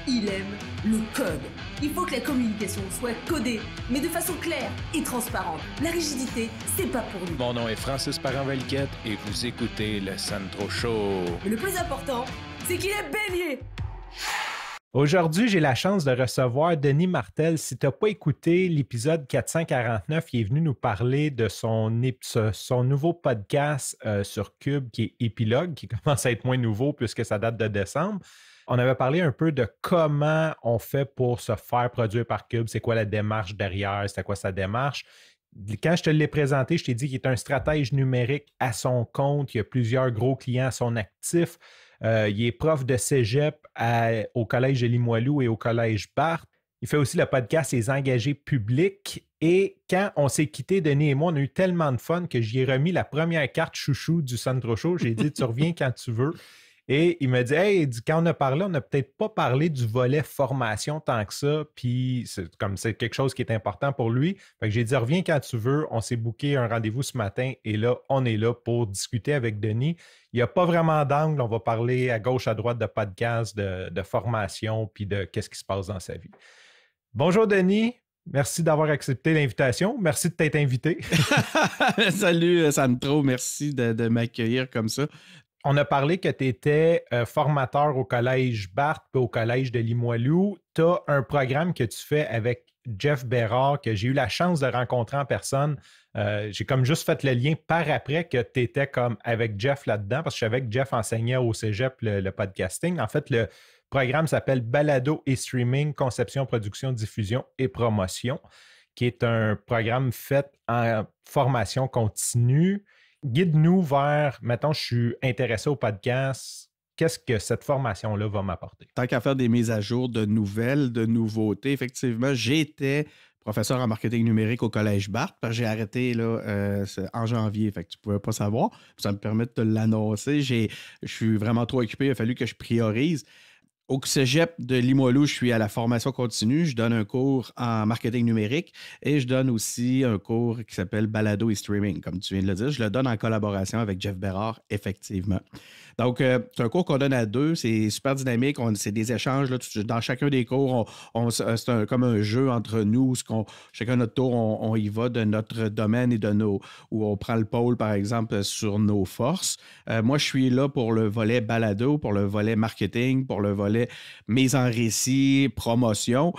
il aime le code. Il faut que la communication soit codée, mais de façon claire et transparente. La rigidité, c'est pas pour lui. Mon nom est Francis Parent-Valquette et vous écoutez le Sandro Show. Mais le plus important, c'est qu'il est bélier. Aujourd'hui, j'ai la chance de recevoir Denis Martel. Si tu n'as pas écouté l'épisode 449, il est venu nous parler de son nouveau podcast sur Cube qui est Épilogue, qui commence à être moins nouveau puisque ça date de décembre. On avait parlé un peu de comment on fait pour se faire produire par Cube, c'est quoi la démarche derrière, c'est quoi sa démarche. Quand je te l'ai présenté, je t'ai dit qu'il est un stratège numérique à son compte, il y a plusieurs gros clients à son actif. Il est prof de cégep au Collège de Limoilou et au Collège Barthes. Il fait aussi le podcast Les Engagés publics. Et quand on s'est quittés, Denis et moi, on a eu tellement de fun que j'y ai remis la première carte chouchou du Sandro Show. J'ai dit, tu reviens quand tu veux. Et il m'a dit, hey, quand on a parlé, on n'a peut-être pas parlé du volet formation tant que ça. Puis c'est quelque chose qui est important pour lui. Fait que j'ai dit, reviens quand tu veux. On s'est booké un rendez-vous ce matin et là, on est là pour discuter avec Denis. Il n'y a pas vraiment d'angle. On va parler à gauche, à droite de podcast, de formation, puis de qu'est-ce qui se passe dans sa vie. Bonjour Denis. Merci d'avoir accepté l'invitation. Merci de t'être invité. Salut Sandro. Merci de m'accueillir comme ça. On a parlé que tu étais formateur au Collège Barthes et au Collège de Limoilou. Tu as un programme que tu fais avec Jeff Bérard que j'ai eu la chance de rencontrer en personne. J'ai comme juste fait le lien par après que tu étais comme avec Jeff là-dedans parce que je savais que Jeff enseignait au cégep le podcasting. En fait, le programme s'appelle Balado et Streaming, Conception, Production, Diffusion et Promotion, qui est un programme fait en formation continue. Guide-nous vers, mettons, je suis intéressé au podcast, qu'est-ce que cette formation-là va m'apporter? Tant qu'à faire des mises à jour de nouvelles, de nouveautés, effectivement, j'étais professeur en marketing numérique au Collège Barthes, parce que j'ai arrêté là, en janvier, fait que tu ne pouvais pas savoir. Ça me permet de te l'annoncer. Je suis vraiment trop occupé, il a fallu que je priorise. Au cégep de Limoilou, je suis à la formation continue. Je donne un cours en marketing numérique et je donne aussi un cours qui s'appelle Balado et Streaming, comme tu viens de le dire. Je le donne en collaboration avec Jeff Bérard, effectivement. Donc, c'est un cours qu'on donne à deux. C'est super dynamique. C'est des échanges. Là, dans chacun des cours, c'est comme un jeu entre nous. Chacun notre tour, on y va de notre domaine et où on prend le pôle, par exemple, sur nos forces. Moi, je suis là pour le volet balado, pour le volet marketing, pour le volet mise en récit, promotion.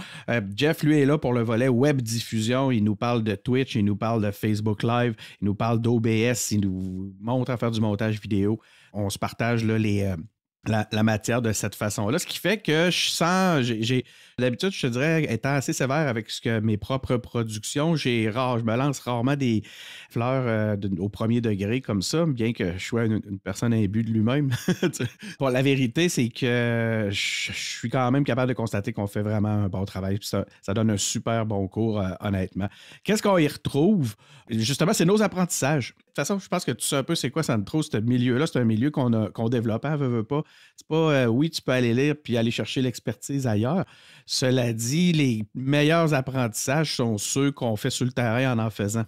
Jeff, lui, est là pour le volet web diffusion. Il nous parle de Twitch, il nous parle de Facebook Live, il nous parle d'OBS, il nous montre à faire du montage vidéo. On se partage là, la matière de cette façon-là. Ce qui fait que j'ai d'habitude, je te dirais, étant assez sévère avec mes propres productions, je me lance rarement des fleurs au premier degré comme ça, bien que je sois une personne imbue de lui-même. Bon, la vérité, c'est que je suis quand même capable de constater qu'on fait vraiment un bon travail. Puis ça donne un super bon cours, honnêtement. Qu'est-ce qu'on y retrouve? Justement, c'est nos apprentissages. De toute façon, je pense que tu sais un peu c'est quoi Sandro, ce milieu-là. C'est un milieu qu'on développe, hein, veut pas. C'est pas, oui, tu peux aller lire puis aller chercher l'expertise ailleurs. Cela dit, les meilleurs apprentissages sont ceux qu'on fait sur le terrain en faisant.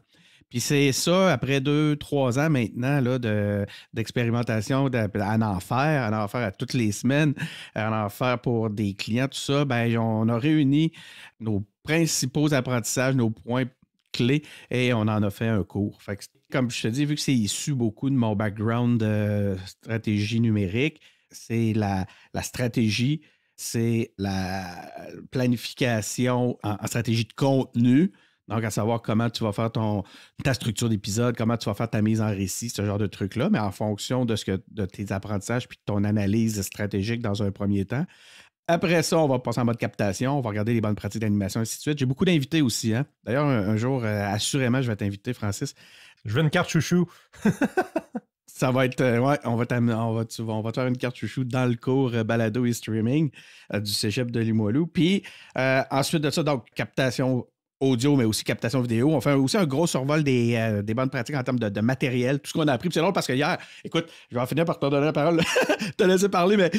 Puis c'est ça, après 2-3 ans maintenant là, d'expérimentation, à en faire à toutes les semaines, à en faire pour des clients, tout ça, ben on a réuni nos principaux apprentissages, nos points clés et on en a fait un cours. Fait que, comme je te dis, vu que c'est issu beaucoup de mon background de stratégie numérique, c'est la stratégie, c'est la planification en stratégie de contenu. Donc, à savoir comment tu vas faire ta structure d'épisode, comment tu vas faire ta mise en récit, ce genre de trucs-là, mais en fonction de tes apprentissages puis de ton analyse stratégique dans un premier temps. Après ça, on va passer en mode captation, on va regarder les bonnes pratiques d'animation, et ainsi de suite. J'ai beaucoup d'invités aussi. Hein? D'ailleurs, un jour, assurément, je vais t'inviter, Francis. Je veux une carte chouchou. Ça va être, ouais, on va te faire une carte chouchou dans le cours balado et streaming du cégep de Limoilou. Puis ensuite de ça, donc, captation audio, mais aussi captation vidéo. On fait aussi un gros survol des bonnes pratiques en termes de matériel, tout ce qu'on a appris. Puis c'est drôle parce que hier, écoute, je vais en finir par te donner la parole, te laisser parler, mais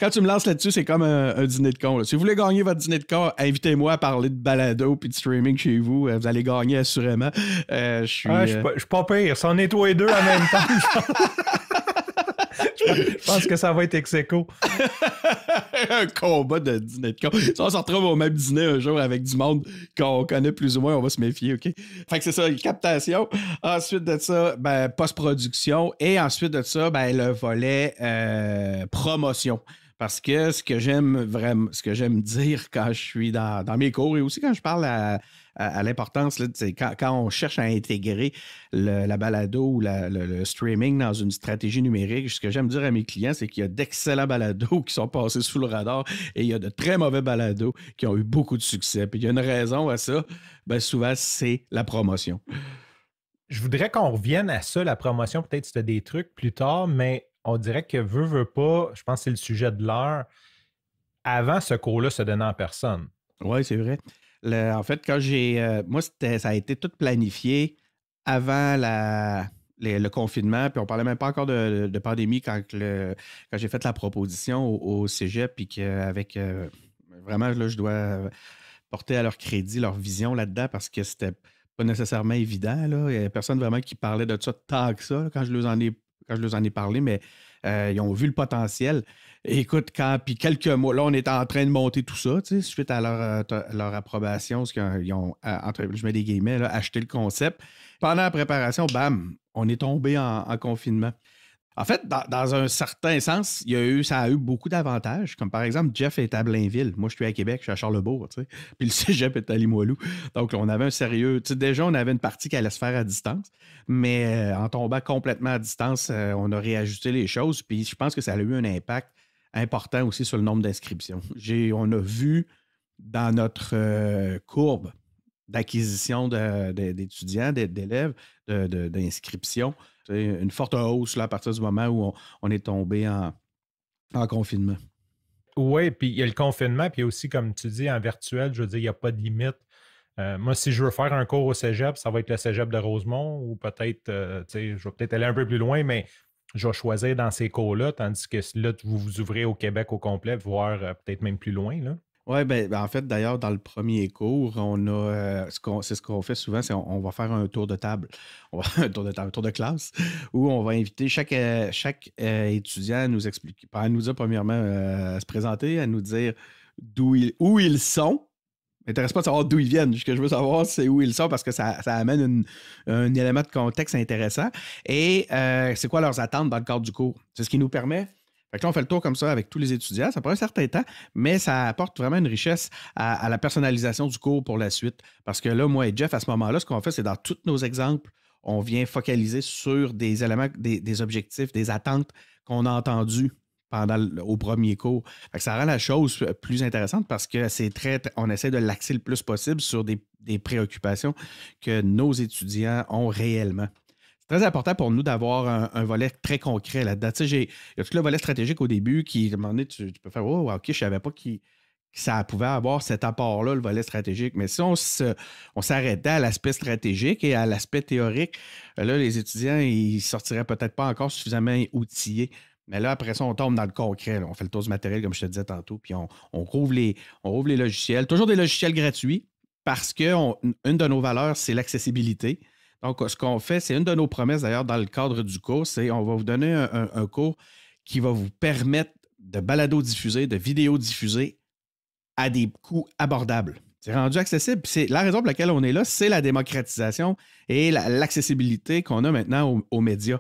quand tu me lances là-dessus, c'est comme un dîner de con. Là. Si vous voulez gagner votre dîner de con, invitez-moi à parler de balado puis de streaming chez vous. Vous allez gagner assurément. Je suis pas pire. Si on est tous les deux en même temps. Je pense que ça va être ex-aequo. Un combat de dîner de con. Si on se retrouve au même dîner un jour avec du monde qu'on connaît plus ou moins, on va se méfier, OK? Fait que c'est ça, captation. Ensuite de ça, ben, post-production. Et ensuite de ça, ben, le volet promotion. Parce que ce que j'aime vraiment, ce que j'aime dire quand je suis dans mes cours et aussi quand je parle à l'importance, là, quand on cherche à intégrer la balado ou le streaming dans une stratégie numérique, ce que j'aime dire à mes clients, c'est qu'il y a d'excellents balados qui sont passés sous le radar et il y a de très mauvais balados qui ont eu beaucoup de succès. Puis il y a une raison à ça, ben souvent, c'est la promotion. Je voudrais qu'on revienne à ça, la promotion, peut-être si tu as des trucs plus tard, mais on dirait que veut pas, je pense que c'est le sujet de l'heure. Avant, ce cours-là se donnait en personne. Oui, c'est vrai. En fait, quand moi, ça a été tout planifié avant le confinement, puis on parlait même pas encore de pandémie quand j'ai fait la proposition au cégep, puis qu'avec vraiment, là, je dois porter à leur crédit leur vision là-dedans parce que c'était pas nécessairement évident. Là. Il n'y avait personne vraiment qui parlait de ça tant que ça là, quand je leur en ai parlé, mais ils ont vu le potentiel. Et écoute, puis quelques mois, là, on est en train de monter tout ça, tu sais, suite à leur approbation, parce qu'ils ont, je mets des guillemets, là, acheté le concept. Pendant la préparation, bam, on est tombé en confinement. En fait, dans un certain sens, ça a eu beaucoup d'avantages. Comme par exemple, Jeff est à Blainville. Moi, je suis à Québec, je suis à Charlesbourg, tu sais. Puis le cégep est à Limoilou. Donc, on avait un sérieux... Tu sais, déjà, on avait une partie qui allait se faire à distance. Mais en tombant complètement à distance, on a réajusté les choses. Puis je pense que ça a eu un impact important aussi sur le nombre d'inscriptions. On a vu dans notre courbe d'acquisition d'étudiants, d'élèves, d'inscription, une forte hausse là, à partir du moment où on est tombé en confinement. Oui, puis il y a le confinement, puis aussi, comme tu dis, en virtuel, je veux dire, il n'y a pas de limite. Moi, si je veux faire un cours au cégep, ça va être le cégep de Rosemont ou peut-être, je vais peut-être aller un peu plus loin, mais je vais choisir dans ces cours-là, tandis que là, vous vous ouvrez au Québec au complet, voire peut-être même plus loin, là. Oui, ben, en fait, d'ailleurs, dans le premier cours, on a c'est ce qu'on fait souvent, c'est on va faire un tour de table. On va un tour de classe, où on va inviter chaque étudiant à nous expliquer, à nous dire premièrement à se présenter, à nous dire où ils sont. M'intéresse pas de savoir d'où ils viennent. Ce que je veux savoir, c'est où ils sont parce que ça amène un élément de contexte intéressant. Et c'est quoi leurs attentes dans le cadre du cours? C'est ce qui nous permet. Fait que là, on fait le tour comme ça avec tous les étudiants. Ça prend un certain temps, mais ça apporte vraiment une richesse à la personnalisation du cours pour la suite. Parce que là, moi et Jeff, à ce moment-là, ce qu'on fait, c'est dans tous nos exemples, on vient focaliser sur des éléments, des objectifs, des attentes qu'on a entendus au premier cours. Fait que ça rend la chose plus intéressante parce que on essaie de l'axer le plus possible sur des préoccupations que nos étudiants ont réellement. C'est très important pour nous d'avoir un volet très concret là-dedans. Tu sais, il y a tout le volet stratégique au début qui, à un moment donné, tu peux faire « Oh, OK, je ne savais pas que ça pouvait avoir cet apport-là, le volet stratégique. » Mais si on s'arrêtait à l'aspect stratégique et à l'aspect théorique, là, les étudiants, ils ne sortiraient peut-être pas encore suffisamment outillés. Mais là, après ça, on tombe dans le concret. Là. On fait le tour du matériel, comme je te disais tantôt, puis on rouvre les logiciels. Toujours des logiciels gratuits parce qu'une de nos valeurs, c'est l'accessibilité. Donc, ce qu'on fait, c'est une de nos promesses d'ailleurs dans le cadre du cours, c'est on va vous donner un cours qui va vous permettre de balado-diffuser, de vidéo-diffuser à des coûts abordables. C'est rendu accessible. C'est la raison pour laquelle on est là, c'est la démocratisation et l'accessibilité qu'on a maintenant aux médias.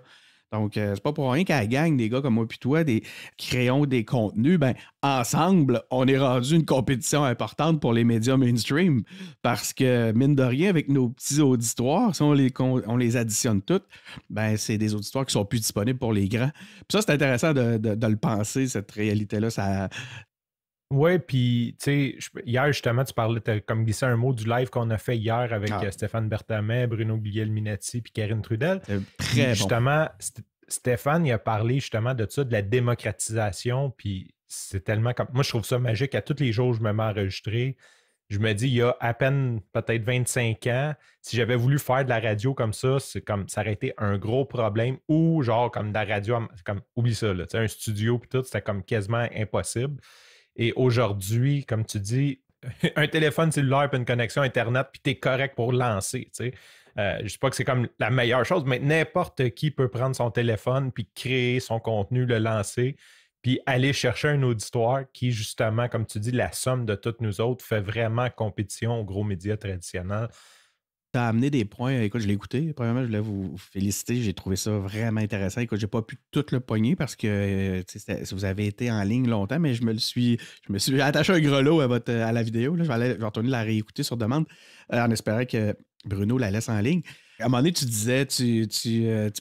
Donc, c'est pas pour rien qu'à la gang, des gars comme moi et toi, qui créons des contenus, ben, ensemble, on est rendu une compétition importante pour les médias mainstream parce que, mine de rien, avec nos petits auditoires, si on les additionne toutes, ben, c'est des auditoires qui sont plus disponibles pour les grands. Puis ça, c'est intéressant de le penser, cette réalité-là. Oui, puis, tu sais, hier, justement, tu parlais, tu as comme glissé un mot du live qu'on a fait hier avec Stéphane Berthamet, Bruno Guglielminetti puis Karine Trudel. Très bon. Justement, Stéphane, il a parlé justement de ça, de la démocratisation, puis c'est tellement comme... Moi, je trouve ça magique. À tous les jours, je me mets enregistré. Je me dis, il y a à peine peut-être 25 ans, si j'avais voulu faire de la radio comme ça, c'est comme ça aurait été un gros problème. Ou genre comme de la radio, comme oublie ça, là, un studio puis tout, c'était comme quasiment impossible. Et aujourd'hui, comme tu dis, un téléphone cellulaire et une connexion Internet, puis tu es correct pour lancer. Je ne dis pas que c'est comme la meilleure chose, mais n'importe qui peut prendre son téléphone puis créer son contenu, le lancer, puis aller chercher un auditoire qui, justement, comme tu dis, la somme de toutes nous autres fait vraiment compétition aux gros médias traditionnels. Tu as amené des points. Écoute, je l'ai écouté. Premièrement, je voulais vous féliciter. J'ai trouvé ça vraiment intéressant. Écoute, j'ai pas pu tout le pogner parce que vous avez été en ligne longtemps, mais je me suis attaché un grelot à la vidéo. Là. Je vais retourner la réécouter sur demande en espérant que Bruno la laisse en ligne. À un moment donné, tu disais, tu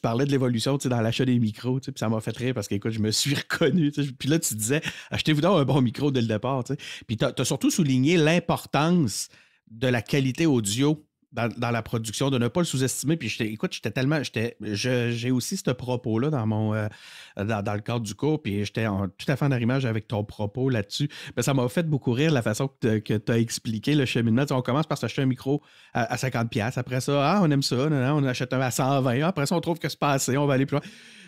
parlais de l'évolution dans l'achat des micros, puis ça m'a fait rire parce que, écoute, je me suis reconnu. Puis là, tu disais, achetez-vous donc un bon micro dès le départ. Puis tu as surtout souligné l'importance de la qualité audio dans la production, de ne pas le sous-estimer. Puis j'ai aussi ce propos-là dans le cadre du cours, puis j'étais tout à fait en arrimage avec ton propos là-dessus. Mais ça m'a fait beaucoup rire la façon que tu as expliqué le cheminement. On commence par s'acheter un micro à 50$. Après ça, on aime ça, on achète un à 120$. Après ça, on trouve que c'est pas assez, on va aller plus loin.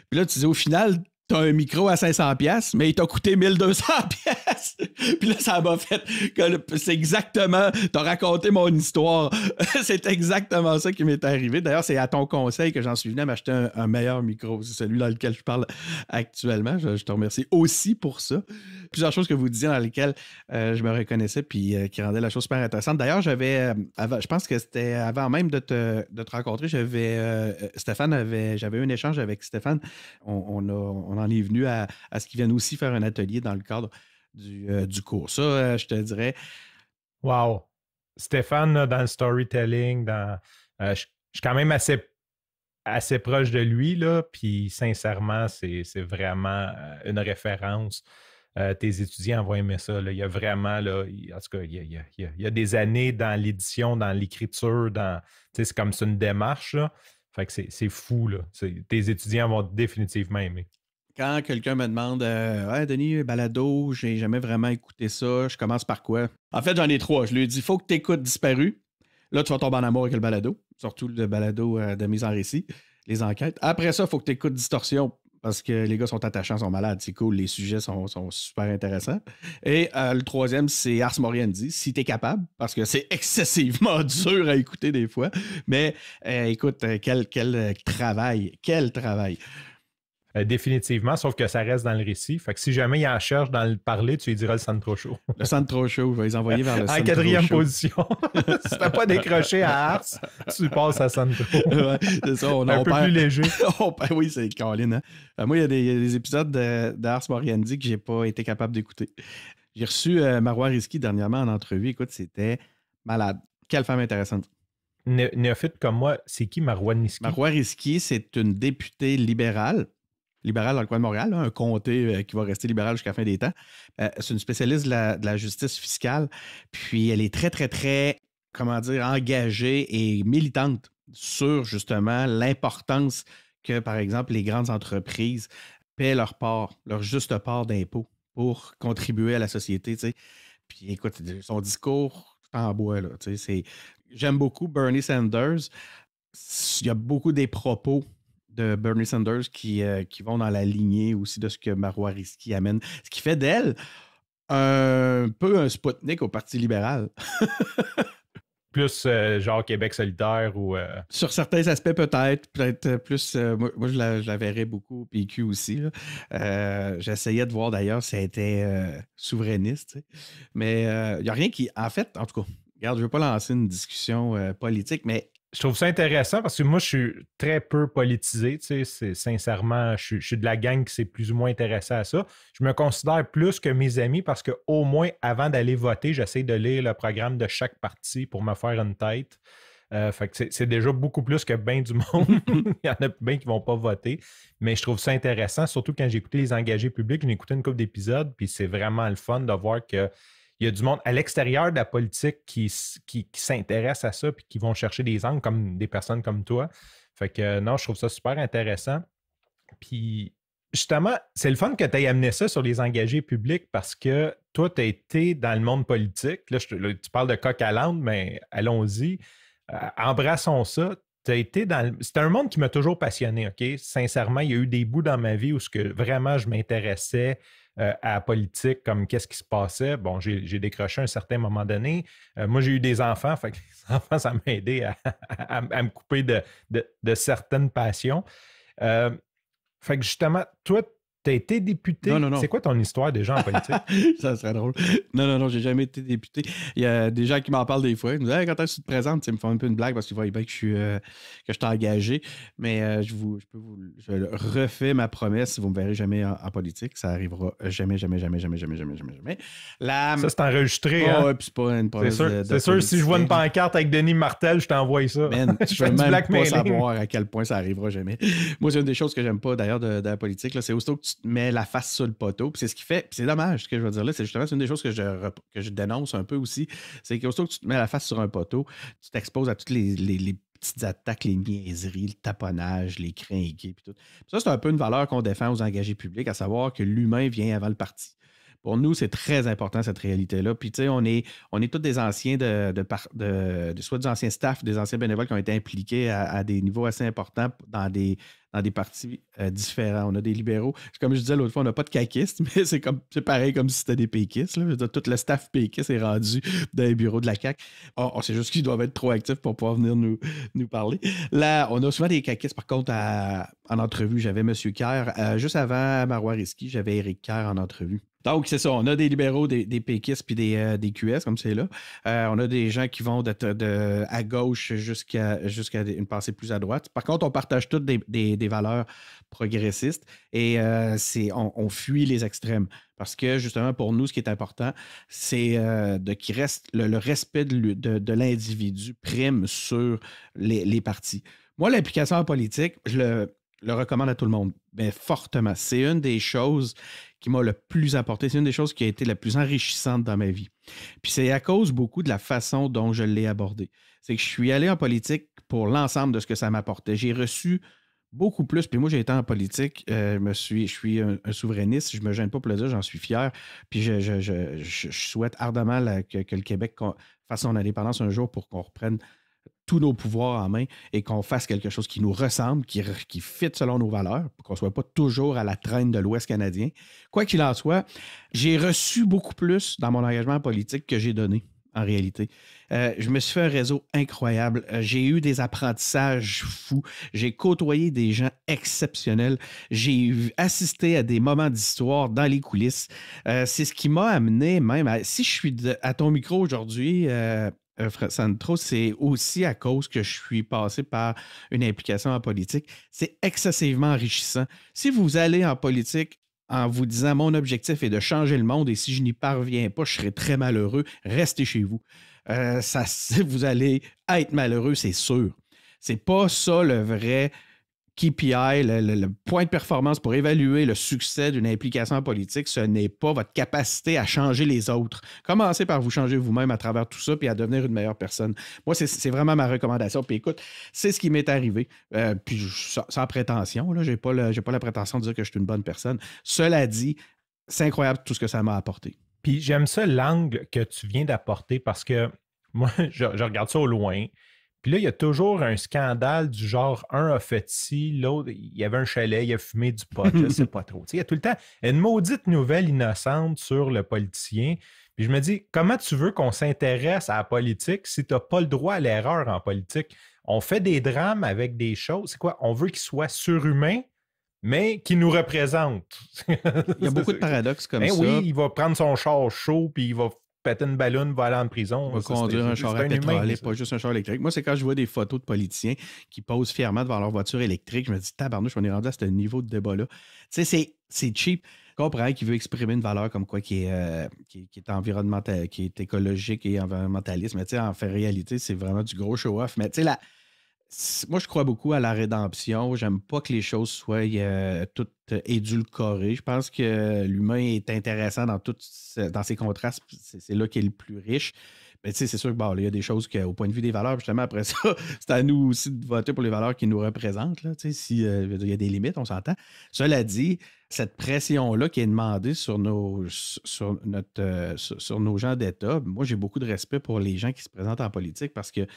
Puis là, tu dis au final, t'as un micro à 500$, mais il t'a coûté 1200$. Puis là, ça m'a fait que c'est exactement, t'as raconté mon histoire. C'est exactement ça qui m'est arrivé. D'ailleurs, c'est à ton conseil que j'en suis venu à m'acheter un meilleur micro. C'est celui dans lequel je parle actuellement. Je te remercie aussi pour ça. Plusieurs choses que vous disiez dans lesquelles je me reconnaissais puis qui rendaient la chose super intéressante. D'ailleurs, je pense que c'était avant même de te rencontrer, j'avais eu un échange avec Stéphane. On en est venu à ce qu'ils viennent aussi faire un atelier dans le cadre du cours. Ça, je te dirais. Wow! Stéphane, là, dans le storytelling, je suis quand même assez proche de lui, là, puis sincèrement, c'est vraiment une référence. Tes étudiants vont aimer ça. Là. Il y a vraiment, là, en tout cas, il y a des années dans l'édition, dans l'écriture, c'est comme c'est une démarche. Là. Fait que c'est fou. Là. Tes étudiants vont définitivement aimer. Quand quelqu'un me demande ouais, Denis, balado, j'ai jamais vraiment écouté ça, je commence par quoi? En fait, j'en ai 3. Je lui ai dit, il faut que tu écoutes Disparu. Là, tu vas tomber en amour avec le balado, surtout le balado de mise en récit, les enquêtes. Après ça, il faut que tu écoutes Distorsion, parce que les gars sont attachants, sont malades, c'est cool, les sujets sont super intéressants. Et le 3e, c'est Ars Moriendi, si tu es capable, parce que c'est excessivement dur à écouter des fois. Mais écoute, quel travail, quel travail! Définitivement, sauf que ça reste dans le récit. Fait que si jamais il en cherche dans le parler, tu lui diras le Centro Show. Le Centro Show, je vais les envoyer vers le Centro Show. En 4e position. Si t'as pas décroché à Ars, tu passes à Centro. Ouais, c'est ça, un peu plus léger. Oui, c'est Colin. Hein? Moi, il y a des épisodes d'Ars Moriendi que j'ai pas été capable d'écouter. J'ai reçu Marois Risky dernièrement en entrevue. Écoute, c'était malade. Quelle femme intéressante. Néophyte comme moi, c'est qui Marois Risky? Marois Risky, c'est une députée libérale dans le coin de Montréal, là, un comté qui va rester libéral jusqu'à la fin des temps. C'est une spécialiste de la justice fiscale. Puis elle est très, très, très, comment dire, engagée et militante sur justement l'importance que, par exemple, les grandes entreprises paient leur juste part d'impôts pour contribuer à la société. T'sais. Puis écoute, son discours en bois. Là, j'aime beaucoup Bernie Sanders. Il y a beaucoup des propos de Bernie Sanders qui vont dans la lignée aussi de ce que Marois Risky amène. Ce qui fait d'elle un peu un Spoutnik au Parti libéral. Plus genre Québec solidaire ou... Sur certains aspects, peut-être plus... moi, je la verrais beaucoup au PQ aussi. J'essayais de voir d'ailleurs si elle était souverainiste. Mais il n'y a rien qui... En fait, en tout cas, regarde, je ne veux pas lancer une discussion politique, mais je trouve ça intéressant parce que moi, je suis très peu politisé. Sincèrement, je suis de la gang qui s'est plus ou moins intéressé à ça. Je me considère plus que mes amis parce qu'au moins, avant d'aller voter, j'essaie de lire le programme de chaque parti pour me faire une tête. Fait que c'est déjà beaucoup plus que bien du monde. Il y en a bien qui ne vont pas voter. Mais je trouve ça intéressant, surtout quand j'ai écouté les engagés publics. J'ai écouté une couple d'épisodes, puis c'est vraiment le fun de voir que il y a du monde à l'extérieur de la politique qui s'intéresse à ça et qui vont chercher des angles comme des personnes comme toi. Fait que non, je trouve ça super intéressant. Puis justement, c'est le fun que tu aies amené ça sur les engagés publics parce que toi, tu as été dans le monde politique. Là, tu parles de coq à l'âne, mais allons-y. Embrassons ça. C'est un monde qui m'a toujours passionné, OK? Sincèrement, il y a eu des bouts dans ma vie où vraiment je m'intéressais à la politique, comme qu'est-ce qui se passait. Bon, j'ai décroché à un certain moment donné. Moi, j'ai eu des enfants, fait que les enfants, ça m'a aidé à me couper de certaines passions. Fait que justement, toi, tu as été député. Non. C'est quoi ton histoire déjà en politique? Ça serait drôle. Non, j'ai jamais été député. Il y a des gens qui m'en parlent des fois. Ils me disent hey, quand est-ce que tu te présentes? Ils me font un peu une blague parce qu'ils voient bien que je suis engagé. Mais je refais ma promesse si vous me verrez jamais en politique. Ça arrivera jamais. Ça, c'est enregistré. Hein? Ouais, puis c'est pas une promesse. C'est sûr, si je vois une pancarte avec Denis Martel, je t'envoie ça. Man, je veux même pas savoir à quel point ça arrivera jamais. Moi, c'est une des choses que j'aime pas d'ailleurs de la politique. Là, c'est aussitôt que tu te mets la face sur le poteau. Puis c'est ce qui fait. Puis c'est dommage ce que je veux dire là. C'est justement une des choses que je dénonce un peu aussi. C'est qu'aussitôt que tu te mets la face sur un poteau, tu t'exposes à toutes les petites attaques, les niaiseries, le taponnage, les crinqués, puis tout. Puis ça, c'est un peu une valeur qu'on défend aux engagés publics, à savoir que l'humain vient avant le parti. Pour nous, c'est très important, cette réalité-là. Puis, tu sais, on est tous des anciens soit des anciens staffs, des anciens bénévoles qui ont été impliqués à des niveaux assez importants dans des partis différents. On a des libéraux. Comme je disais l'autre fois, on n'a pas de caquistes, mais c'est pareil comme si c'était des péquistes. Là. Je veux dire, tout le staff péquiste est rendu dans les bureaux de la CAQ. On sait juste qu'ils doivent être trop actifs pour pouvoir venir nous parler. Là, on a souvent des caquistes. Par contre, en entrevue, j'avais M. Kerr. Juste avant Marois Risky, j'avais Éric Kerr en entrevue. Donc, c'est ça. On a des libéraux, des péquistes puis des QS, comme c'est là. On a des gens qui vont à gauche jusqu'à une pensée plus à droite. Par contre, on partage toutes des valeurs progressistes et on fuit les extrêmes. Parce que, justement, pour nous, ce qui est important, c'est qu'il reste le respect de l'individu prime sur les partis. Moi, l'implication en politique, je le recommande à tout le monde, mais fortement. C'est une des choses qui m'a le plus apporté. C'est une des choses qui a été la plus enrichissante dans ma vie. Puis c'est à cause beaucoup de la façon dont je l'ai abordé. C'est que je suis allé en politique pour l'ensemble de ce que ça m'apportait. J'ai reçu beaucoup plus. Puis moi, j'ai été en politique. Je suis un souverainiste. Je ne me gêne pas pour le dire, j'en suis fier. Puis je souhaite ardemment que le Québec fasse son indépendance un jour pour qu'on reprenne tous nos pouvoirs en main et qu'on fasse quelque chose qui nous ressemble, qui fit selon nos valeurs, pour qu'on ne soit pas toujours à la traîne de l'Ouest canadien. Quoi qu'il en soit, j'ai reçu beaucoup plus dans mon engagement politique que j'ai donné, en réalité. Je me suis fait un réseau incroyable. J'ai eu des apprentissages fous. J'ai côtoyé des gens exceptionnels. J'ai assisté à des moments d'histoire dans les coulisses. C'est ce qui m'a amené même si je suis à ton micro aujourd'hui, Sandro, c'est aussi à cause que je suis passé par une implication en politique. C'est excessivement enrichissant. Si vous allez en politique en vous disant « Mon objectif est de changer le monde et si je n'y parviens pas, je serai très malheureux », restez chez vous. Vous allez être malheureux, c'est sûr. C'est pas ça le vrai KPI, le point de performance pour évaluer le succès d'une implication politique, ce n'est pas votre capacité à changer les autres. Commencez par vous changer vous-même à travers tout ça puis à devenir une meilleure personne. Moi, c'est vraiment ma recommandation. Puis écoute, c'est ce qui m'est arrivé. Puis sans prétention, je n'ai pas la prétention de dire que je suis une bonne personne. Cela dit, c'est incroyable tout ce que ça m'a apporté. Puis j'aime ça l'angle que tu viens d'apporter parce que moi, je regarde ça au loin. Puis là, il y a toujours un scandale du genre, un a fait ci, l'autre, il y avait un chalet, il a fumé du pot, je ne sais pas trop. Il y a tout le temps une maudite nouvelle innocente sur le politicien. Puis je me dis, comment tu veux qu'on s'intéresse à la politique si tu n'as pas le droit à l'erreur en politique? On fait des drames avec des choses. C'est quoi? On veut qu'ils soient surhumains, mais qui nous représentent. Il y a beaucoup de paradoxes comme ça. Oui, il va prendre son char chaud, puis il va péter une ballonne, va aller en prison. On va conduire un char à pétrole, pas juste un char électrique. Moi, c'est quand je vois des photos de politiciens qui posent fièrement devant leur voiture électrique, je me dis, tabarnouche, on est rendu à ce niveau de débat-là. Tu sais, c'est cheap. Je comprends qu'il veut exprimer une valeur comme quoi qui est environnemental, qui est écologique et environnementaliste, mais tu sais, en fait, réalité, c'est vraiment du gros show-off. Mais tu sais, moi, je crois beaucoup à la rédemption. J'aime pas que les choses soient toutes édulcorées. Je pense que l'humain est intéressant dans ses contrastes. C'est là qu'il est le plus riche. Mais tu sais, c'est sûr que il y a des choses qu'au point de vue des valeurs, justement, après ça, c'est à nous aussi de voter pour les valeurs qui nous représentent. Là, tu sais, il y a des limites, on s'entend. Cela dit, cette pression-là qui est demandée sur nos gens d'État, moi, j'ai beaucoup de respect pour les gens qui se présentent en politique parce que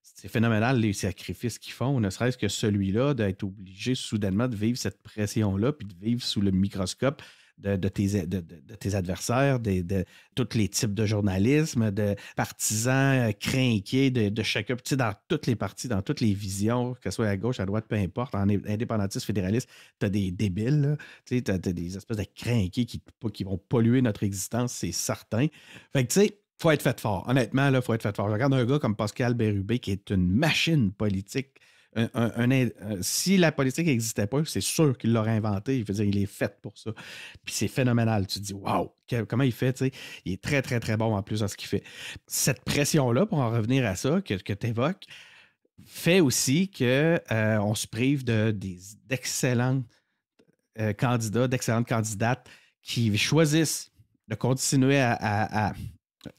c'est phénoménal les sacrifices qu'ils font, ne serait-ce que celui-là d'être obligé soudainement de vivre cette pression-là, puis de vivre sous le microscope de tes adversaires, de tous les types de journalisme, de partisans crinqués de chacun, tu sais, dans toutes les parties, dans toutes les visions, que ce soit à gauche, à droite, peu importe, en indépendantiste, fédéraliste, tu as des débiles, là, tu sais, t'as des espèces de crinqués qui vont polluer notre existence, c'est certain. Fait que, tu sais, faut être fait fort. Honnêtement, il faut être fait fort. Je regarde un gars comme Pascal Bérubé qui est une machine politique. Si la politique n'existait pas, c'est sûr qu'il l'aurait inventé. Il veut dire, il est fait pour ça. Puis c'est phénoménal. Tu te dis, waouh, comment il fait? Tu sais, il est très, très, très bon en plus dans ce qu'il fait. Cette pression-là, pour en revenir à ça, que tu évoques, fait aussi qu'on se prive d'excellents candidats, d'excellentes candidates qui choisissent de continuer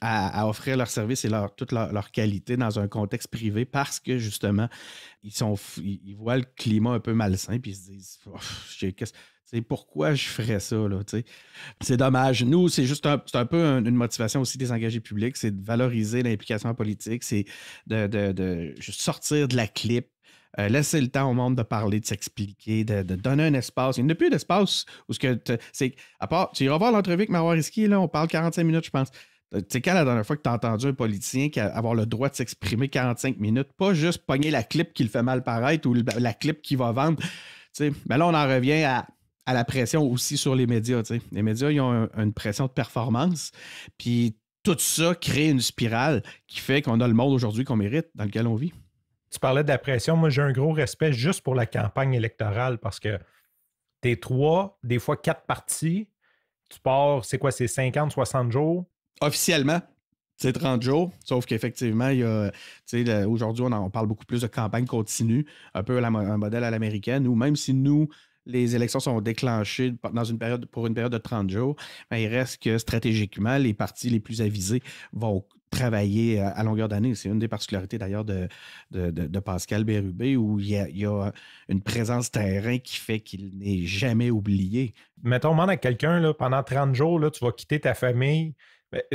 à offrir leurs services et toute leur qualité dans un contexte privé parce que, justement, ils voient le climat un peu malsain puis ils se disent pourquoi je ferais ça, là, c'est dommage. Nous, c'est un peu une motivation aussi des engagés publics, c'est de valoriser l'implication en politique, c'est de juste sortir de la clip, laisser le temps au monde de parler, de s'expliquer, de donner un espace. Il n'y a plus d'espace où à part, tu iras voir l'entrevue avec Marois Risky, là, on parle 45 minutes, je pense. Tu sais, quand la dernière fois que tu as entendu un politicien avoir le droit de s'exprimer 45 minutes, pas juste pogner la clip qui le fait mal paraître ou la clip qui va vendre. Mais là, on en revient à la pression aussi sur les médias. T'sais. Les médias, ils ont une pression de performance. Puis tout ça crée une spirale qui fait qu'on a le monde aujourd'hui qu'on mérite, dans lequel on vit. Tu parlais de la pression. Moi, j'ai un gros respect juste pour la campagne électorale parce que t'es 3, des fois 4 partis. Tu pars, c'est quoi, c'est 50, 60 jours? Officiellement, c'est 30 jours, sauf qu'effectivement, il y a, aujourd'hui, on parle beaucoup plus de campagne continue, un peu un modèle à l'américaine, où même si nous, les élections sont déclenchées pour une période de 30 jours, ben, il reste que stratégiquement, les partis les plus avisés vont travailler à longueur d'année. C'est une des particularités d'ailleurs de Pascal Bérubé, où il y a une présence terrain qui fait qu'il n'est jamais oublié. Mettons, demande à quelqu'un, là, pendant 30 jours, là, tu vas quitter ta famille.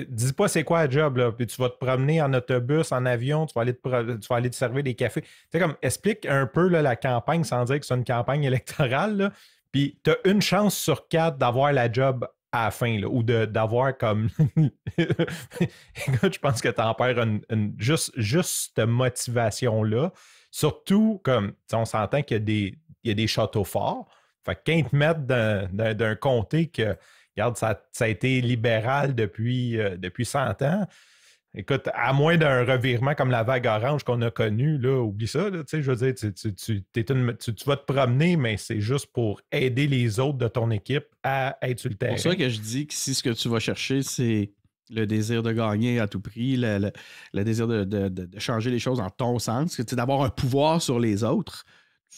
Dis pas c'est quoi le job, là. Puis tu vas te promener en autobus, en avion, tu vas aller te servir des cafés. Tu sais, comme, explique un peu là, la campagne sans dire que c'est une campagne électorale, là. Puis tu as une chance sur 4 d'avoir la job à la fin, là, ou d'avoir comme... Écoute, je pense que tu en perds juste cette motivation-là. Surtout, comme, on s'entend qu'il y a des châteaux forts. Fait que quand ils te mettent d'un comté que... Regarde, ça a été libéral depuis 100 ans. Écoute, à moins d'un revirement comme la vague orange qu'on a connue, là, oublie ça. Là, je veux dire, tu vas te promener, mais c'est juste pour aider les autres de ton équipe à être sur le terrain. C'est pour ça que je dis que si ce que tu vas chercher, c'est le désir de gagner à tout prix, le désir de changer les choses en ton sens, d'avoir un pouvoir sur les autres,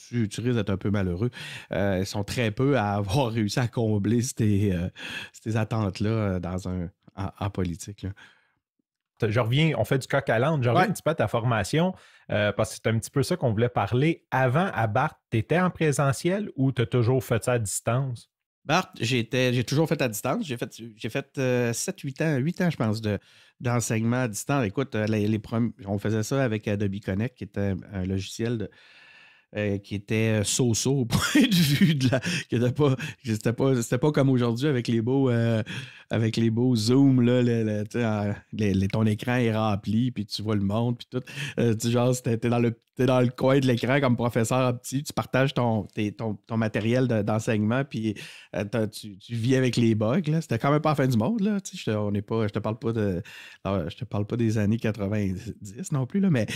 tu risques d'être un peu malheureux. Ils sont très peu à avoir réussi à combler ces attentes-là en politique. Là. Je reviens, on fait du coq à l'âne. Je reviens un petit peu à ta formation parce que c'est un petit peu ça qu'on voulait parler. Avant, à Barthes, tu étais en présentiel ou tu as toujours fait ça à distance? Barthes, j'ai toujours fait à distance. J'ai fait 7-8 ans, 8 ans, je pense, d'enseignement à distance. Écoute, on faisait ça avec Adobe Connect, qui était un logiciel qui était so-so au point de vue c'était pas comme aujourd'hui avec les beaux Zoom là, ton écran est rempli puis tu vois le monde puis tout, genre t'es dans le coin de l'écran comme professeur petit, tu partages ton matériel d'enseignement puis tu vis avec les bugs là. C'était quand même pas la fin du monde là, je te parle pas des années 90 non plus là, mais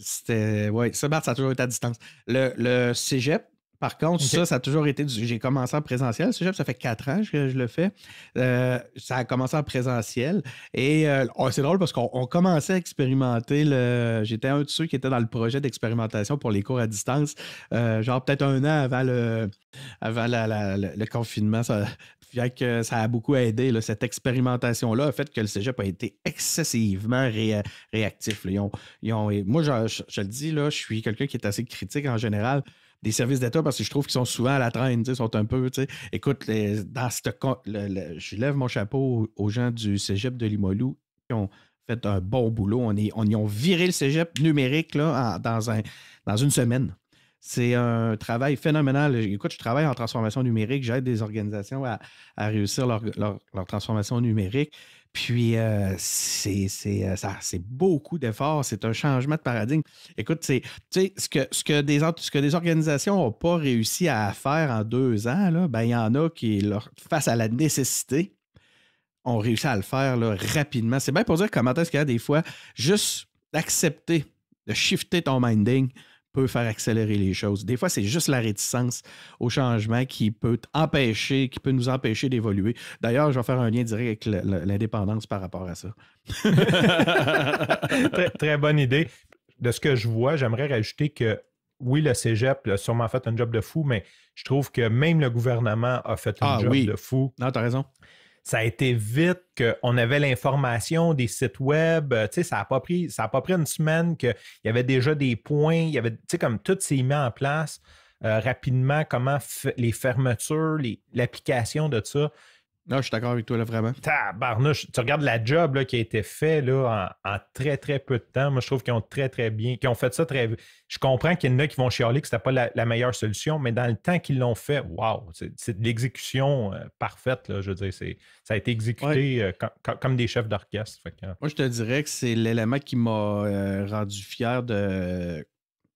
ça a toujours été à distance. Le cégep, par contre, okay. Ça a toujours été... J'ai commencé en présentiel. Le cégep, ça fait 4 ans que je le fais. Ça a commencé en présentiel. Et c'est drôle parce qu'on commençait à expérimenter. J'étais un de ceux qui était dans le projet d'expérimentation pour les cours à distance. Genre peut-être un an avant le confinement. Ça a beaucoup aidé. Là, cette expérimentation-là a fait que le cégep a été excessivement réactif. Là. Moi, je le dis, là, je suis quelqu'un qui est assez critique en général des services d'État parce que je trouve qu'ils sont souvent à la traîne, ils sont un peu, écoute, je lève mon chapeau aux gens du cégep de Limoilou qui ont fait un bon boulot. Ils ont viré le cégep numérique là, dans une semaine. C'est un travail phénoménal. Écoute, je travaille en transformation numérique. J'aide des organisations à réussir leur transformation numérique. Puis, c'est beaucoup d'efforts. C'est un changement de paradigme. Écoute, ce que des organisations n'ont pas réussi à faire en 2 ans, là, ben, il y en a qui, face à la nécessité, ont réussi à le faire là, rapidement. C'est bien pour dire comment est-ce qu'il y a des fois, juste d'accepter, de shifter ton minding peut faire accélérer les choses. Des fois, c'est juste la réticence au changement qui peut nous empêcher d'évoluer. D'ailleurs, je vais faire un lien direct avec l'indépendance par rapport à ça. Très, très bonne idée. De ce que je vois, j'aimerais rajouter que oui, le cégep a sûrement fait un job de fou, mais je trouve que même le gouvernement a fait un job de fou. Non, t'as raison. Ça a été vite qu'on avait l'information des sites web. Ça n'a pas pris une semaine qu'il y avait déjà des points. Il y avait, comme tout s'est mis en place rapidement, comment les fermetures, l'application de ça. Non, je suis d'accord avec toi, là, vraiment. Tabarnouche, tu regardes la job là, qui a été fait là, en très, très peu de temps. Moi, je trouve qu'ils ont très, très bien, qu'ils ont fait ça très vite. Je comprends qu'il y en a qui vont chialer que ce n'était pas la meilleure solution, mais dans le temps qu'ils l'ont fait, wow, c'est de l'exécution parfaite. Là, je veux dire, ça a été exécuté comme des chefs d'orchestre. Moi, je te dirais que c'est l'élément qui m'a rendu fier de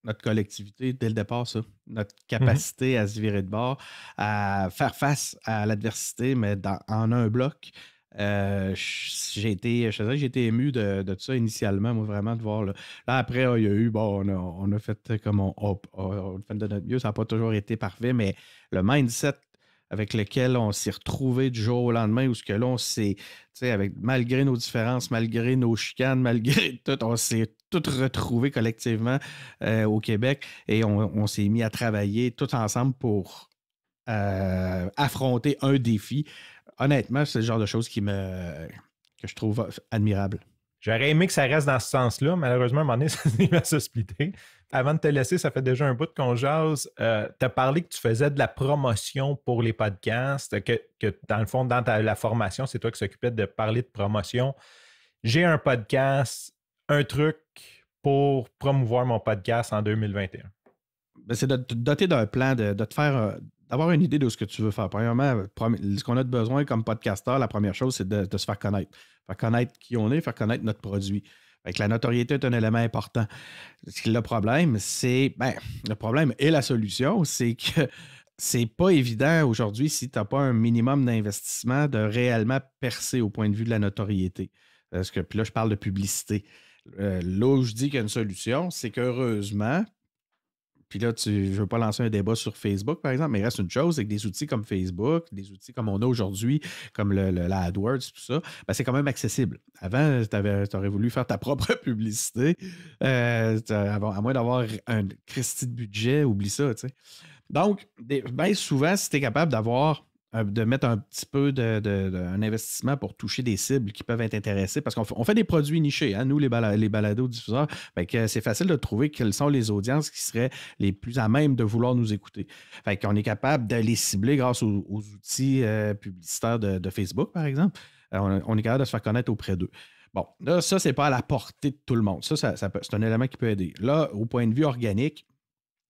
notre collectivité dès le départ, ça. Notre capacité à se virer de bord, à faire face à l'adversité, mais en un bloc. J'ai été ému de tout ça initialement, moi, vraiment, de voir. Là après, il y a eu, on a fait comme on fait de notre mieux. Ça n'a pas toujours été parfait, mais le mindset avec lequel on s'est retrouvé du jour au lendemain, où ce que là, on s'est, malgré nos différences, malgré nos chicanes, malgré tout, on s'est tout retrouvé collectivement au Québec et on s'est mis à travailler tout ensemble pour affronter un défi. Honnêtement, c'est le genre de choses que je trouve admirable. J'aurais aimé que ça reste dans ce sens-là. Malheureusement, à un moment donné, ça s'est mis à se splitter. Avant de te laisser, ça fait déjà un bout qu'on jase. Tu as parlé que tu faisais de la promotion pour les podcasts, que dans le fond, dans la formation, c'est toi qui s'occupais de parler de promotion. J'ai un podcast, un truc pour promouvoir mon podcast en 2021. Ben, c'est de te doter d'un plan, de te faire... d'avoir une idée de ce que tu veux faire. Premièrement, ce qu'on a besoin comme podcasteur, la première chose, c'est de se faire connaître. Faire connaître qui on est, faire connaître notre produit. Fait que la notoriété est un élément important. Le problème et la solution, c'est que c'est pas évident aujourd'hui, si tu n'as pas un minimum d'investissement, de réellement percer au point de vue de la notoriété. Puis là, je parle de publicité. Là où je dis qu'il y a une solution, c'est qu'heureusement, puis là, je ne veux pas lancer un débat sur Facebook, par exemple, mais il reste une chose, c'est que des outils comme Facebook, des outils comme on a aujourd'hui, comme la AdWords, tout ça, ben, c'est quand même accessible. Avant, tu aurais voulu faire ta propre publicité, à moins d'avoir un Christy de budget, oublie ça, tu sais. Donc, bien souvent, si tu es capable de mettre un petit peu d'un investissement pour toucher des cibles qui peuvent être intéressées, parce qu'on fait des produits nichés, hein, nous, les balados-diffuseurs, c'est facile de trouver quelles sont les audiences qui seraient les plus à même de vouloir nous écouter. Fait qu'on est capable de les cibler grâce aux outils publicitaires de Facebook, par exemple. On est capable de se faire connaître auprès d'eux. Bon, là, ça, c'est pas à la portée de tout le monde. C'est un élément qui peut aider. Là, au point de vue organique,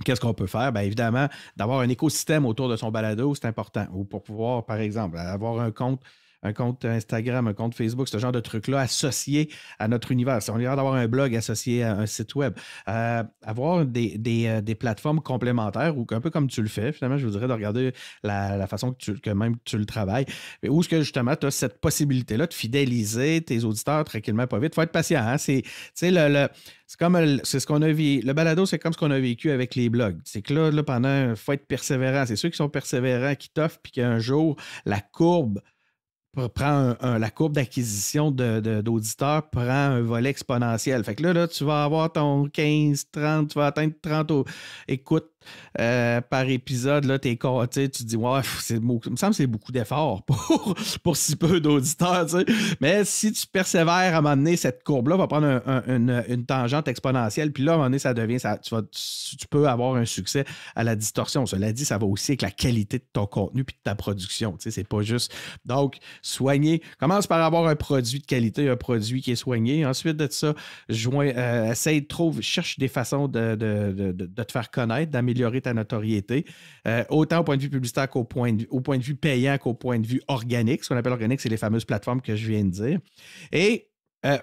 qu'est-ce qu'on peut faire? Bien évidemment, d'avoir un écosystème autour de son balado, c'est important. Ou pour pouvoir, par exemple, avoir un compte Instagram, un compte Facebook, ce genre de truc-là associé à notre univers. Si on est d'avoir un blog associé à un site web, avoir des plateformes complémentaires ou un peu comme tu le fais, finalement, je vous dirais de regarder la façon que même tu le travailles, où est-ce que justement tu as cette possibilité-là de fidéliser tes auditeurs tranquillement, pas vite. Il faut être patient. Hein? C'est ce qu'on a vécu. Le balado, c'est comme ce qu'on a vécu avec les blogs. C'est que là pendant, il faut être persévérant. C'est ceux qui sont persévérants qui t'offrent, puis qu'un jour, la courbe la courbe d'acquisition d'auditeurs prend un volet exponentiel. Fait que là, tu vas avoir ton 15, 30, tu vas atteindre 30 écoute. par épisode, là, tu te dis, ouais, il me semble que c'est beaucoup d'efforts pour si peu d'auditeurs. Tu sais. Mais si tu persévères, à un moment donné, cette courbe-là va prendre une tangente exponentielle. Puis là, à un moment donné, ça devient. Tu peux avoir un succès à la distorsion. Cela dit, ça va aussi avec la qualité de ton contenu puis de ta production. Tu sais, c'est pas juste. Donc, soigner. Commence par avoir un produit de qualité, un produit qui est soigné. Ensuite de ça, essaye de trouver, cherche des façons de te faire connaître, d'améliorer ta notoriété, autant au point de vue publicitaire qu'au point de vue payant qu'au point de vue organique. Ce qu'on appelle organique, c'est les fameuses plateformes que je viens de dire. Et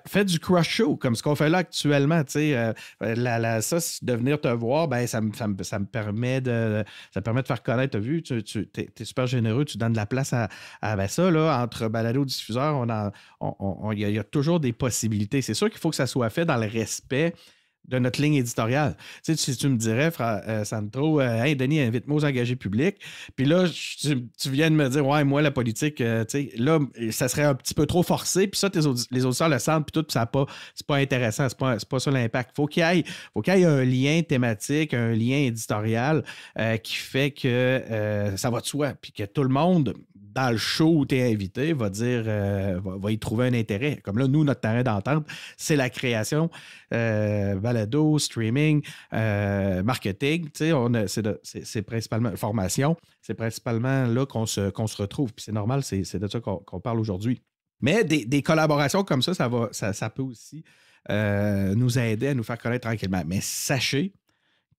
fais du cross-show, comme ce qu'on fait là actuellement. Ça, de venir te voir, ben, ça me permet de faire connaître. Tu as vu, tu es super généreux, tu donnes de la place à ça. Là, entre balado-diffuseurs, il y a toujours des possibilités. C'est sûr qu'il faut que ça soit fait dans le respect de notre ligne éditoriale. Tu sais, si tu me dirais, Sandro, hey, Denis, invite-moi aux engagés publics. Puis là, tu viens de me dire, ouais, moi, la politique, tu sais, là, ça serait un petit peu trop forcé. Puis ça, les auditeurs le sentent, puis tout, puis c'est pas intéressant, c'est pas ça l'impact. Faut qu'il y ait un lien thématique, un lien éditorial qui fait que ça va de soi, puis que tout le monde, dans le show où tu es invité, va y trouver un intérêt. Comme là, nous, notre terrain d'entente, c'est la création, balado, streaming, marketing. C'est principalement formation. C'est principalement là qu'on se retrouve. Puis c'est normal, c'est de ça qu'on parle aujourd'hui. Mais des collaborations comme ça peut aussi nous aider à nous faire connaître tranquillement. Mais sachez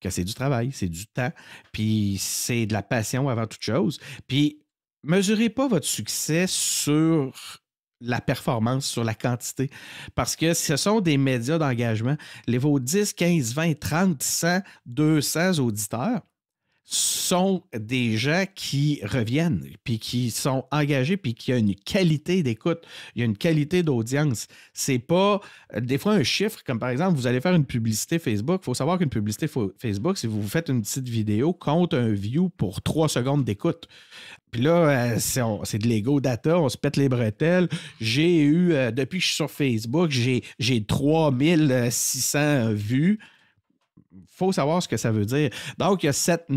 que c'est du travail, c'est du temps, puis c'est de la passion avant toute chose. Puis mesurez pas votre succès sur la performance, sur la quantité, parce que ce sont des médias d'engagement. Vos 10, 15, 20, 30, 100, 200 auditeurs sont des gens qui reviennent, puis qui sont engagés, puis qui ont une qualité d'écoute, il y a une qualité d'audience. C'est pas des fois un chiffre, comme par exemple, vous allez faire une publicité Facebook. Il faut savoir qu'une publicité Facebook, si vous faites une petite vidéo, compte un view pour 3 secondes d'écoute. Puis là, c'est de l'ego data, on se pète les bretelles. J'ai eu, depuis que je suis sur Facebook, j'ai 3600 vues. Il faut savoir ce que ça veut dire. Donc, il y a cette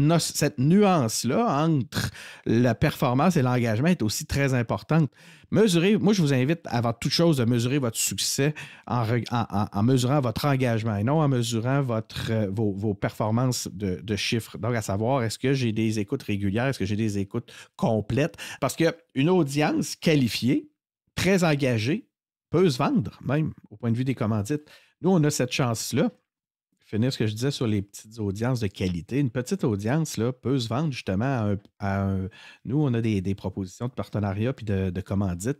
nuance-là entre la performance et l'engagement est aussi très importante. Moi, je vous invite avant toute chose de mesurer votre succès en mesurant votre engagement et non en mesurant vos performances de chiffres. Donc, à savoir, est-ce que j'ai des écoutes régulières? Est-ce que j'ai des écoutes complètes? Parce qu'une audience qualifiée, très engagée, peut se vendre même au point de vue des commandites. Nous, on a cette chance-là. Finir ce que je disais sur les petites audiences de qualité. Une petite audience là, peut se vendre justement Nous, on a des propositions de partenariat puis de commandites,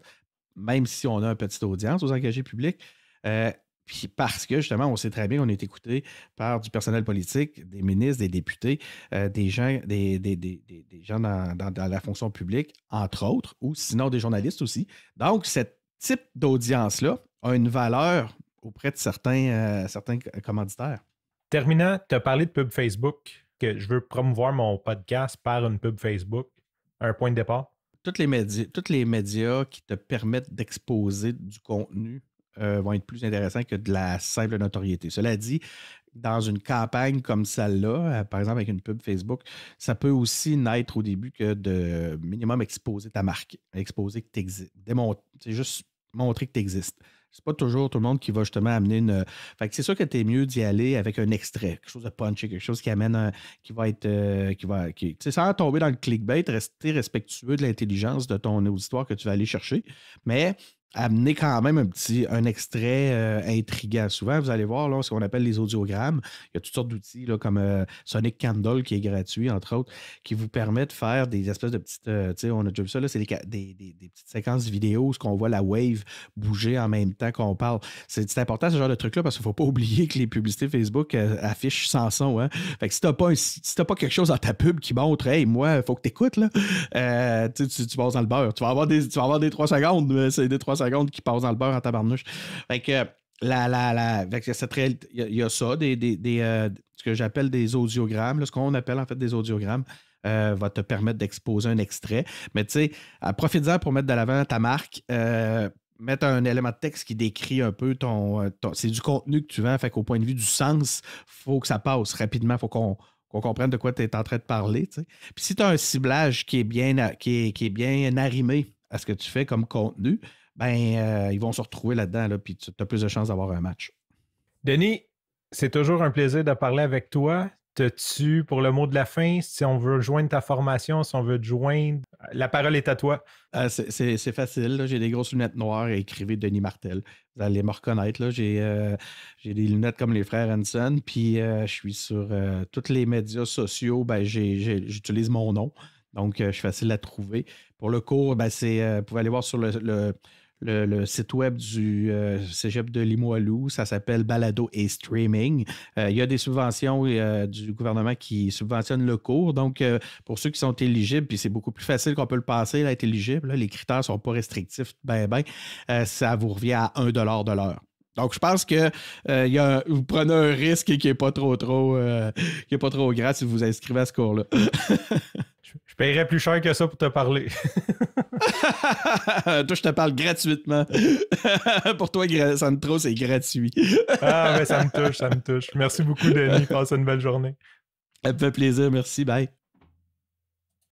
même si on a une petite audience aux engagés publics. Puis parce que justement, on sait très bien qu'on est écouté par du personnel politique, des ministres, des députés, des gens dans la fonction publique, entre autres, ou sinon des journalistes aussi. Donc, ce type d'audience-là a une valeur auprès de certains commanditaires. Terminant, tu as parlé de pub Facebook, que je veux promouvoir mon podcast par une pub Facebook. Un point de départ? Tous les médias qui te permettent d'exposer du contenu vont être plus intéressants que de la simple notoriété. Cela dit, dans une campagne comme celle-là, par exemple avec une pub Facebook, ça peut aussi naître au début que de minimum exposer ta marque, exposer que tu existes. C'est juste montrer que tu existes. C'est pas toujours tout le monde qui va justement amener une. Fait que c'est sûr que tu es mieux d'y aller avec un extrait, quelque chose de punchy, quelque chose qui amène qui va être. Sans tomber dans le clickbait, rester respectueux de l'intelligence de ton auditoire que tu vas aller chercher. Mais amener quand même un extrait intriguant. Souvent, vous allez voir là, ce qu'on appelle les audiogrammes. Il y a toutes sortes d'outils là, comme Sonic Candle qui est gratuit, entre autres, qui vous permet de faire des espèces de petites... on a déjà vu ça, là, c'est des petites séquences vidéo, ce qu'on voit la wave bouger en même temps qu'on parle. C'est important ce genre de truc-là parce qu'il ne faut pas oublier que les publicités Facebook affichent sans son. Hein? Fait que si tu n'as pas quelque chose dans ta pub qui montre « Hey, moi, il faut que tu écoutes, là, tu passes dans le beurre. » Tu vas avoir des 3 secondes, mais c'est des 3 secondes qui passent dans le beurre en tabarnouche. Fait que il y a ça, ce que j'appelle des audiogrammes, là, ce qu'on appelle en fait des audiogrammes, va te permettre d'exposer un extrait. Mais tu sais, profite-en pour mettre de l'avant ta marque. Mettre un élément de texte qui décrit un peu c'est du contenu que tu vends, fait qu'au point de vue du sens, il faut que ça passe rapidement, il faut qu'on qu'on comprenne de quoi tu es en train de parler. T'sais. Puis si tu as un ciblage qui est bien, qui est bien arrimé à ce que tu fais comme contenu, ben ils vont se retrouver là-dedans, là, puis tu as plus de chances d'avoir un match. Denis, c'est toujours un plaisir de parler avec toi. T'as-tu, pour le mot de la fin, si on veut joindre ta formation, si on veut te joindre, la parole est à toi. C'est facile. Là. J'ai des grosses lunettes noires et écrivez Denis Martel. Vous allez me reconnaître. Là. J'ai des lunettes comme les frères Hanson. Puis je suis sur tous les médias sociaux. Ben, j'utilise mon nom. Donc, je suis facile à trouver. Pour le cours, ben, vous pouvez aller voir sur le site web du Cégep de Limoilou. Ça s'appelle Balado et Streaming. Il y a des subventions du gouvernement qui subventionnent le cours. Donc, pour ceux qui sont éligibles, puis c'est beaucoup plus facile qu'on peut le passer, là, être éligible. Là, les critères ne sont pas restrictifs. Ça vous revient à 1$ de l'heure. Donc, je pense que vous prenez un risque qui n'est pas trop grand si vous vous inscrivez à ce cours-là. Je paierais plus cher que ça pour te parler. Toi, je te parle gratuitement. Pour toi, Sandro, c'est gratuit. Ah, mais ça me touche. Merci beaucoup, Denis. Passe une belle journée. Ça me fait plaisir. Merci. Bye.